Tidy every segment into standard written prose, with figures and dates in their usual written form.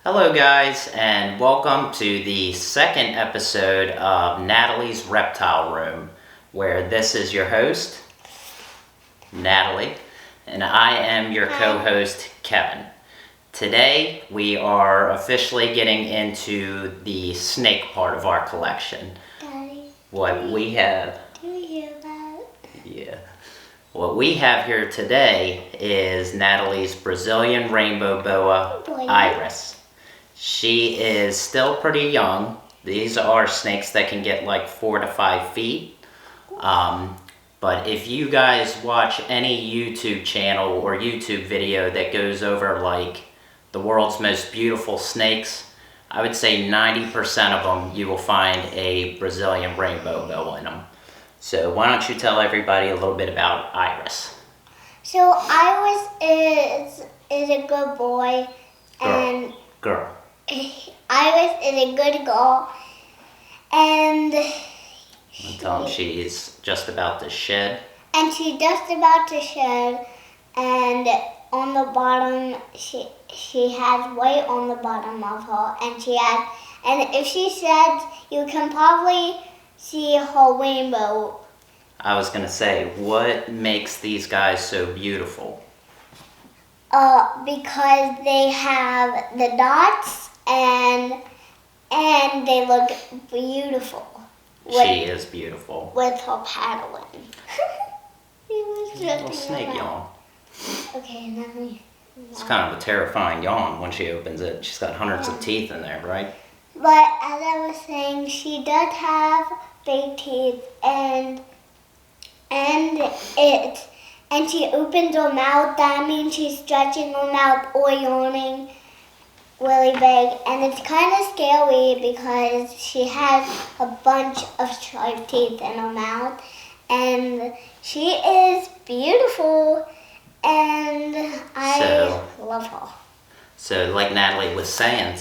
Hello guys, and welcome to the second episode of Natalie's Reptile Room, where this is your host, Natalie, and I am your co-host, Kevin. Today we are officially getting into the snake part of our collection. Daddy, What we have... do you hear that? Yeah. What we have here today is Natalie's Brazilian Rainbow Boa Iris. She is still pretty young. These are snakes that can get like 4 to 5 feet. But if you guys watch any YouTube channel or YouTube video that goes over like the world's most beautiful snakes, I would say 90% of them you will find a Brazilian Rainbow Boa in them. So why don't you tell everybody a little bit about Iris? So Iris is a good boy, and Girl. Iris is a good girl, and Tell him she's just about to shed. And she's just about to shed, and on the bottom she has white on the bottom of her, and if she sheds, you can probably see her rainbow. I was gonna say, what makes these guys so beautiful? Because they have the dots and they look beautiful. She is beautiful. With her paddling. He was A little snake yawn. Okay, now It's kind of a terrifying yawn when she opens it. She's got hundreds of teeth in there, right? But as I was saying, she does have big teeth, and she opens her mouth. That means she's stretching her mouth or yawning really big, and it's kind of scary because she has a bunch of sharp teeth in her mouth, and she is beautiful, and I love her. So like Natalie was saying,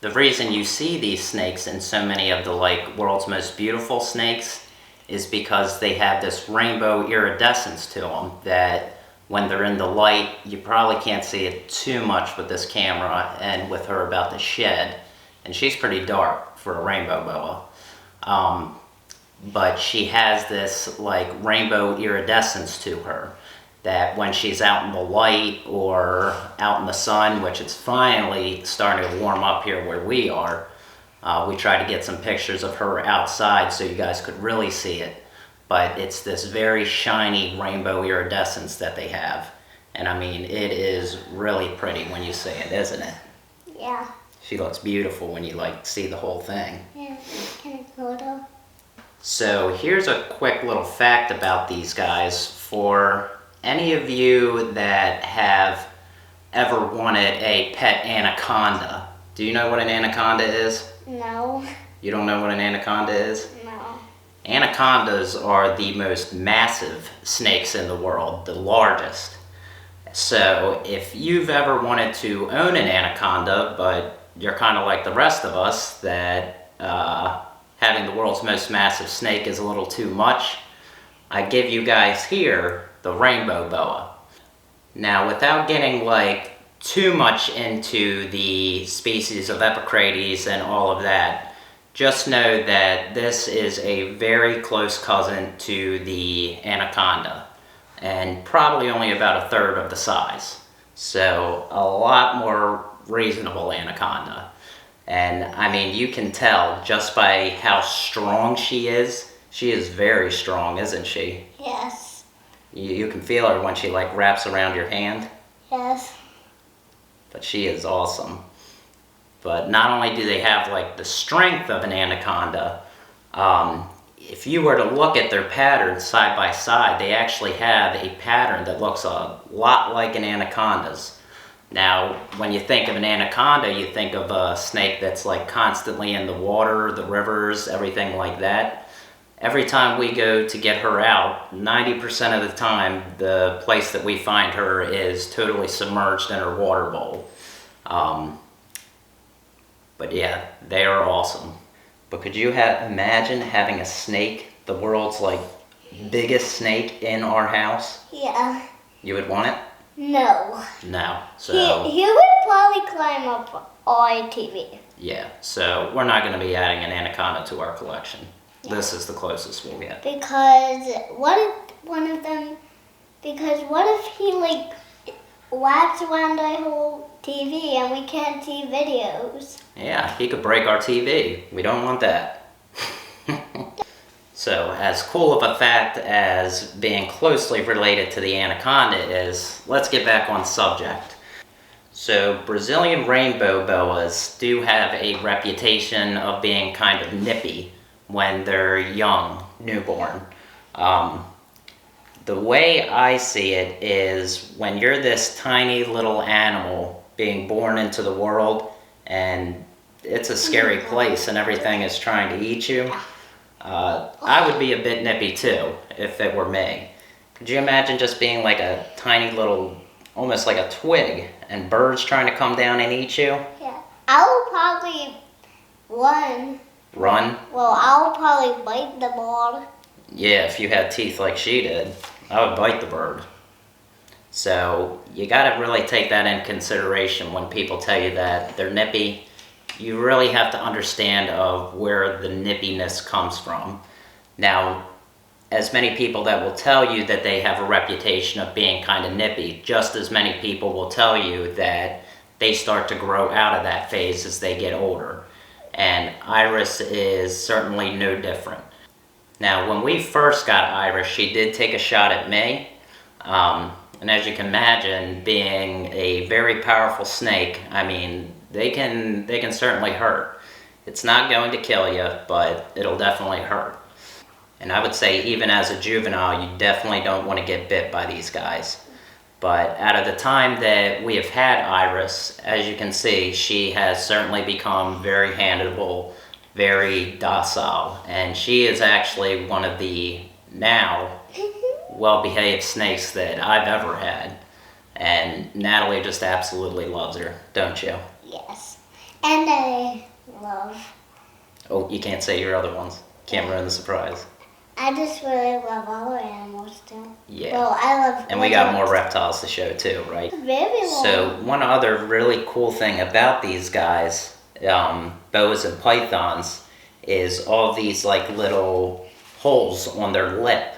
the reason you see these snakes in so many of the like world's most beautiful snakes is because they have this rainbow iridescence to them that when they're in the light, you probably can't see it too much with this camera and with her about to shed. And she's pretty dark for a rainbow boa. But she has this like rainbow iridescence to her that when she's out in the light or out in the sun, which it's finally starting to warm up here where we are, we tried to get some pictures of her outside so you guys could really see it. But it's this very shiny rainbow iridescence that they have. And I mean, it is really pretty when you see it, isn't it? Yeah. She looks beautiful when you like see the whole thing. Yeah, can I hold her? So here's a quick little fact about these guys. For any of you that have ever wanted a pet anaconda, do you know what an anaconda is? No. You don't know what an anaconda is? No. Anacondas are the most massive snakes in the world, the largest. So if you've ever wanted to own an anaconda, but you're kind of like the rest of us, that having the world's most massive snake is a little too much, I give you guys here the Rainbow Boa. Now, without getting like too much into the species of Epicrates and all of that, just know that this is a very close cousin to the anaconda, and probably only about a third of the size. So a lot more reasonable anaconda. And I mean, you can tell just by how strong she is. She is very strong, isn't she? Yes. You can feel her when she like wraps around your hand. Yes. But she is awesome. But not only do they have like the strength of an anaconda, if you were to look at their patterns side by side, they actually have a pattern that looks a lot like an anaconda's. Now, when you think of an anaconda, you think of a snake that's like constantly in the water, the rivers, everything like that. Every time we go to get her out, 90% of the time, the place that we find her is totally submerged in her water bowl. But yeah, they are awesome. But could you imagine having a snake, the world's like biggest snake in our house? Yeah. You would want it? No. No. So He would probably climb climb up our TV. Yeah, so we're not going to be adding an anaconda to our collection. Yeah. This is the closest we'll get. Because what if he like wraps around our whole TV and we can't see videos? Yeah, he could break our TV. We don't want that. So, as cool of a fact as being closely related to the anaconda is, let's get back on subject. So, Brazilian rainbow boas do have a reputation of being kind of nippy when they're young, newborn. The way I see it is when you're this tiny little animal being born into the world and it's a scary place and everything is trying to eat you, I would be a bit nippy too if it were me. Could you imagine just being like a tiny little, almost like a twig, and birds trying to come down and eat you? Yeah. I'll probably run. Run? Well, I'll probably bite the bird. Yeah, if you had teeth like she did, I would bite the bird. So you gotta really take that in consideration when people tell you that they're nippy. You really have to understand of where the nippiness comes from. Now, as many people that will tell you that they have a reputation of being kind of nippy, just as many people will tell you that they start to grow out of that phase as they get older. And Iris is certainly no different. Now, when we first got Iris, she did take a shot at me. And as you can imagine, being a very powerful snake, I mean, they can certainly hurt. It's not going to kill you, but it'll definitely hurt. And I would say even as a juvenile, you definitely don't want to get bit by these guys. But out of the time that we have had Iris, as you can see, she has certainly become very handleable, very docile, and she is actually one of the now well-behaved snakes that I've ever had. And Natalie just absolutely loves her, don't you? Yes. And I love... Oh, you can't say your other ones. Can't ruin the surprise. I just really love all our animals too. Yeah. Well, I love... And we got more reptiles to show too, right? Very long. So one other really cool thing about these guys, boas and pythons, is all these like little holes on their lip.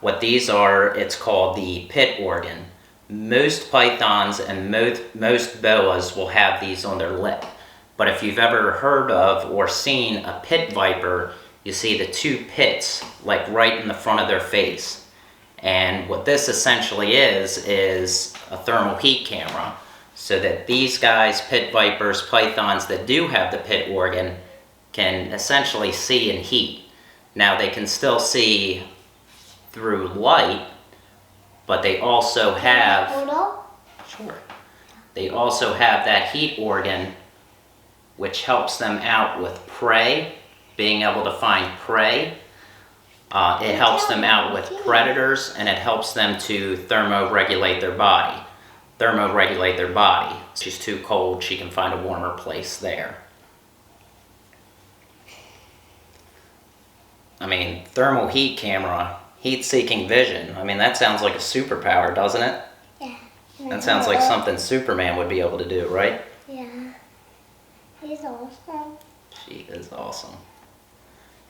What these are, it's called the pit organ. Most pythons and most boas will have these on their lip. But if you've ever heard of or seen a pit viper, you see the two pits like right in the front of their face. And what this essentially is a thermal heat camera, so that these guys, pit vipers, pythons that do have the pit organ, can essentially see in heat. Now they can still see through light, but they also have... Sure. They also have that heat organ, which helps them out with prey, being able to find prey. It helps them out with predators, and it helps them to thermoregulate their body. If she's too cold, she can find a warmer place there. I mean, thermal heat camera, heat-seeking vision. I mean, that sounds like a superpower, doesn't it? Yeah. That sounds like something Superman would be able to do, right? Yeah. He's awesome. She is awesome.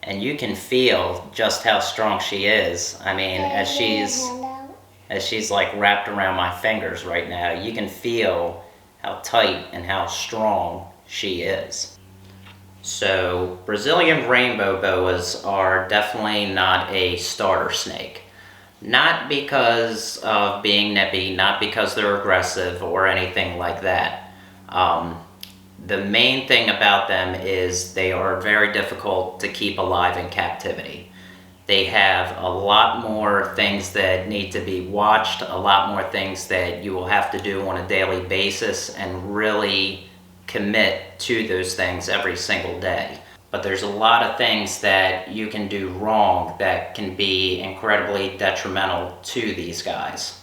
And you can feel just how strong she is. I mean, as she's like wrapped around my fingers right now, you can feel how tight and how strong she is. So, Brazilian rainbow boas are definitely not a starter snake. Not because of being nippy, not because they're aggressive or anything like that. The main thing about them is they are very difficult to keep alive in captivity. They have a lot more things that need to be watched, a lot more things that you will have to do on a daily basis and really commit to those things every single day. But there's a lot of things that you can do wrong that can be incredibly detrimental to these guys.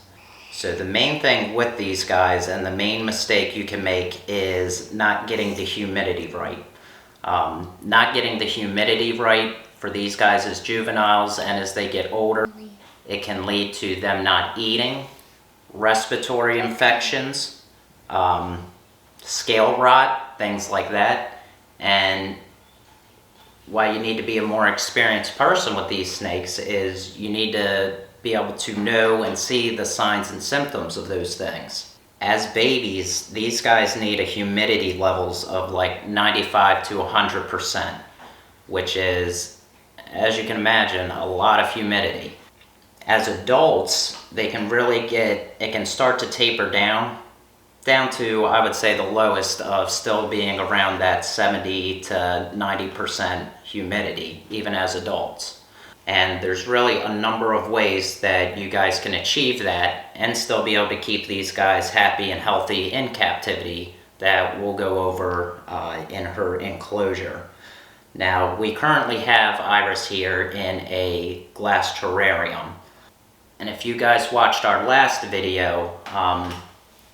So the main thing with these guys, and the main mistake you can make, is not getting the humidity right. Not getting the humidity right for these guys as juveniles, and as they get older, it can lead to them not eating, respiratory infections, scale rot, things like that. And why you need to be a more experienced person with these snakes is you need to be able to know and see the signs and symptoms of those things. As babies, these guys need a humidity levels of like 95 to 100%, which is, as you can imagine, a lot of humidity. As adults, they can really it can start to taper down to, I would say, the lowest of still being around that 70 to 90% humidity, even as adults. And there's really a number of ways that you guys can achieve that and still be able to keep these guys happy and healthy in captivity that we'll go over in her enclosure. Now, we currently have Iris here in a glass terrarium. And if you guys watched our last video,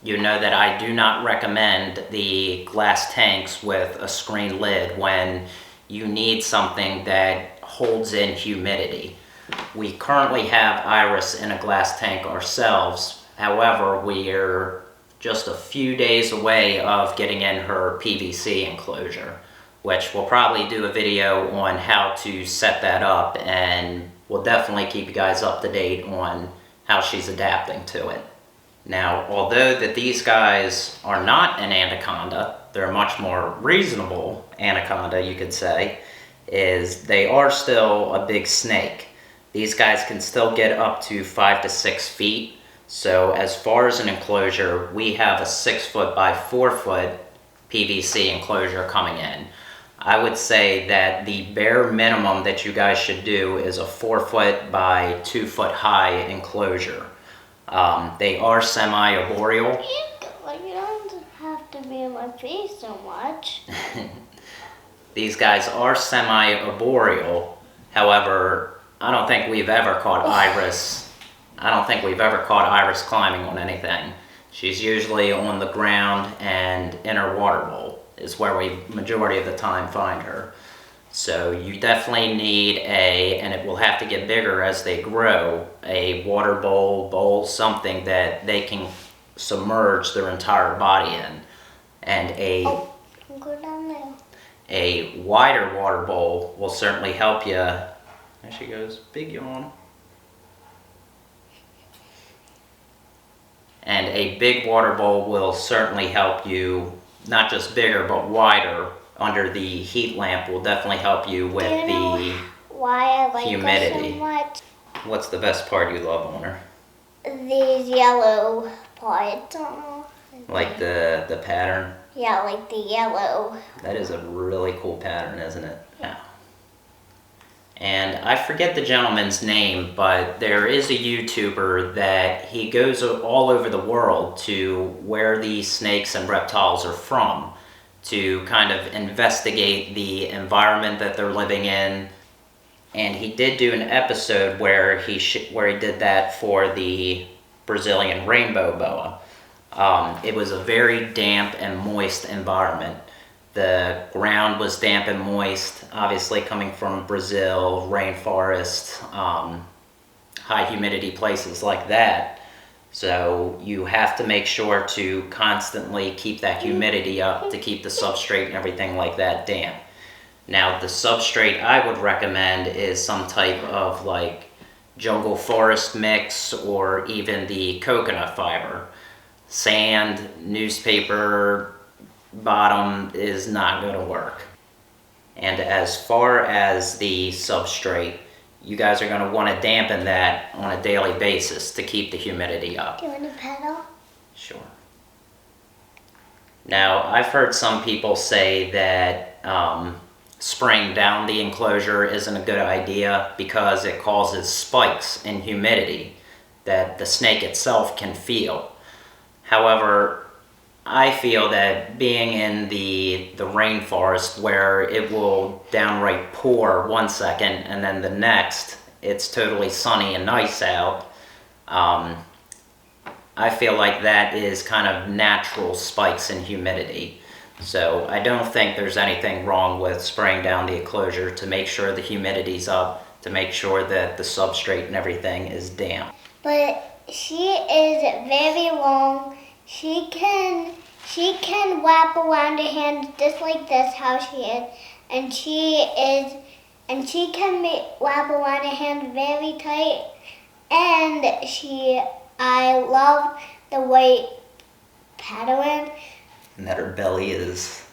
you know that I do not recommend the glass tanks with a screen lid when you need something that holds in humidity. We currently have Iris in a glass tank ourselves. However, we're just a few days away of getting in her PVC enclosure, which we'll probably do a video on how to set that up, and we'll definitely keep you guys up to date on how she's adapting to it. Now, although that these guys are not an anaconda, they're a much more reasonable anaconda, you could say, is they are still a big snake. These guys can still get up to 5 to 6 feet. So as far as an enclosure, we have a 6 foot by 4 foot PVC enclosure coming in. I would say that the bare minimum that you guys should do is a 4 foot by 2 foot high enclosure. They are semi-arboreal. You don't have to be in my face so much. These guys are semi-arboreal. However, I don't think we've ever caught Iris. I don't think we've ever caught Iris climbing on anything. She's usually on the ground and in her water bowl is where we majority of the time find her. So you definitely need and it will have to get bigger as they grow, a water bowl, something that they can submerge their entire body in. And Go down there. A wider water bowl will certainly help you. There she goes, big yawn. And a big water bowl will certainly help you, not just bigger, but wider. Under the heat lamp will definitely help you with why I like humidity. her so much? What's the best part you love on her? These yellow parts. Like the pattern? Yeah, like the yellow. That is a really cool pattern, isn't it? Yeah. And I forget the gentleman's name, but there is a YouTuber that he goes all over the world to where these snakes and reptiles are from, to kind of investigate the environment that they're living in. And he did do an episode where he did that for the Brazilian Rainbow Boa. It was a very damp and moist environment. The ground was damp and moist, obviously coming from Brazil, rainforest, high humidity places like that. So you have to make sure to constantly keep that humidity up to keep the substrate and everything like that damp. Now the substrate I would recommend is some type of like jungle forest mix or even the coconut fiber. Sand, newspaper bottom is not going to work. And as far as the substrate, you guys are going to want to dampen that on a daily basis to keep the humidity up. Do you want to pedal? Sure. Now, I've heard some people say that spraying down the enclosure isn't a good idea because it causes spikes in humidity that the snake itself can feel. However, I feel that being in the rainforest where it will downright pour 1 second and then the next it's totally sunny and nice out, I feel like that is kind of natural spikes in humidity. So I don't think there's anything wrong with spraying down the enclosure to make sure the humidity's up, to make sure that the substrate and everything is damp. But she is very long. She can She can wrap around her hands just like this, how she is, and she can wrap around her hands very tight. And I love the white pattern. And that her belly is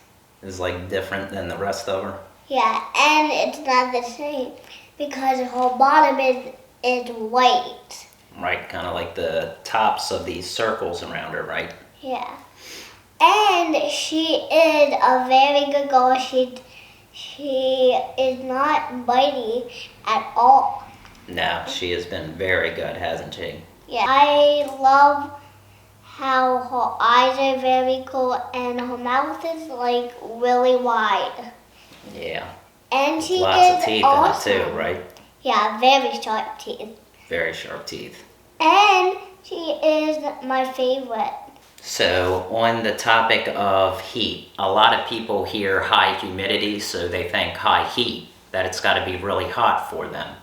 like different than the rest of her. Yeah, and it's not the same because her bottom is white. Right, kind of like the tops of these circles around her, right? Yeah. And she is a very good girl. She is not bitey at all. No, she has been very good, hasn't she? Yeah. I love how her eyes are very cool and her mouth is like really wide. Yeah. And she Lots is of teeth awesome. in it too, right? Yeah, very sharp teeth. Very sharp teeth. And she is my favorite. So, on the topic of heat, a lot of people hear high humidity, so they think high heat, that it's got to be really hot for them.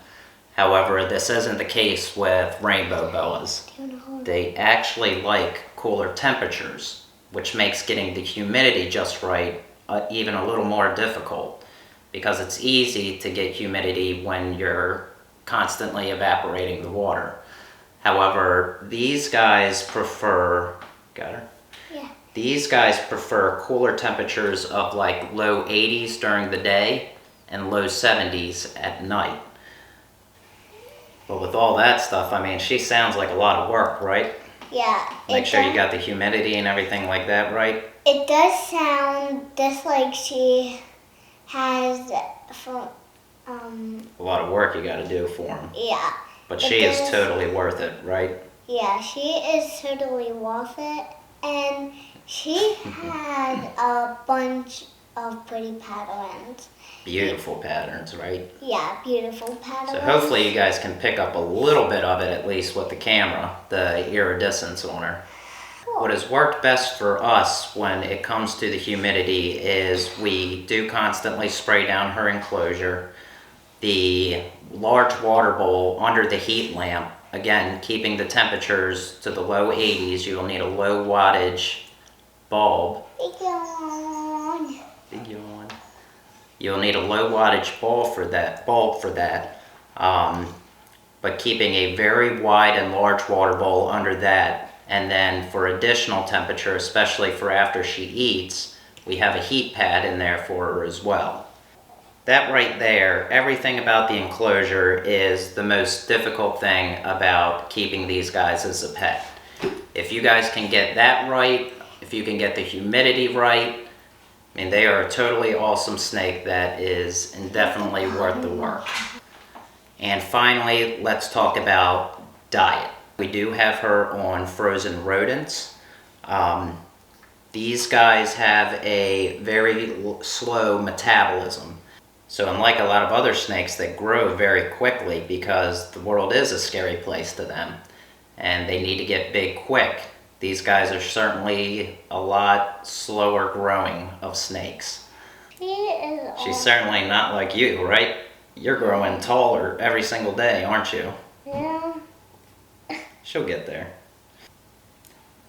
However, this isn't the case with rainbow boas. They actually like cooler temperatures, which makes getting the humidity just right even a little more difficult, because it's easy to get humidity when you're constantly evaporating the water. However, these guys prefer, got her? Yeah. These guys prefer cooler temperatures of like low 80s during the day and low 70s at night. But with all that stuff, I mean, she sounds like a lot of work, right? Yeah. Make sure you got the humidity and everything like that, right? It does sound just like she has A lot of work you got to do for them. yeah. But she is totally worth it, right? Yeah, she is totally worth it. And she had a bunch of pretty patterns. Beautiful patterns, right? Yeah, beautiful patterns. So hopefully you guys can pick up a little bit of it, at least with the camera, the iridescence on her. Cool. What has worked best for us when it comes to the humidity is we do constantly spray down her enclosure. The large water bowl under the heat lamp, again, keeping the temperatures to the low 80s, you'll need a low wattage bulb. Big yawn. Big yawn. You'll need a low wattage bulb for that. But keeping a very wide and large water bowl under that. And then for additional temperature, especially for after she eats, we have a heat pad in there for her as well. That right there, everything about the enclosure is the most difficult thing about keeping these guys as a pet. If you guys can get that right, if you can get the humidity right, I mean, they are a totally awesome snake that is indefinitely worth the work. And finally, let's talk about diet. We do have her on frozen rodents. These guys have a very slow metabolism. So unlike a lot of other snakes that grow very quickly because the world is a scary place to them and they need to get big quick, these guys are certainly a lot slower growing of snakes. She's certainly not like you, right? You're growing taller every single day, aren't you? Yeah. She'll get there.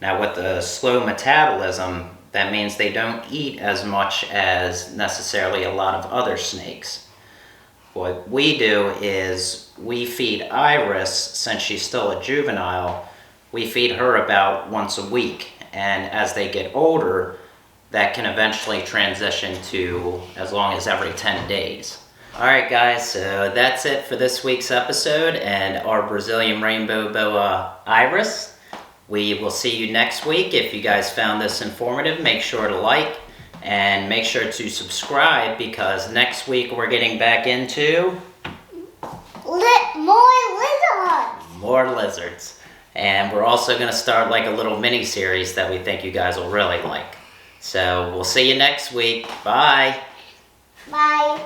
Now with the slow metabolism, that means they don't eat as much as necessarily a lot of other snakes. What we do is we feed Iris, since she's still a juvenile, we feed her about once a week. And as they get older, that can eventually transition to as long as every 10 days. Alright guys, so that's it for this week's episode and our Brazilian Rainbow Boa Iris. We will see you next week. If you guys found this informative, make sure to like and make sure to subscribe because next week we're getting back into more lizards. More lizards. And we're also going to start like a little mini series that we think you guys will really like. So we'll see you next week. Bye. Bye.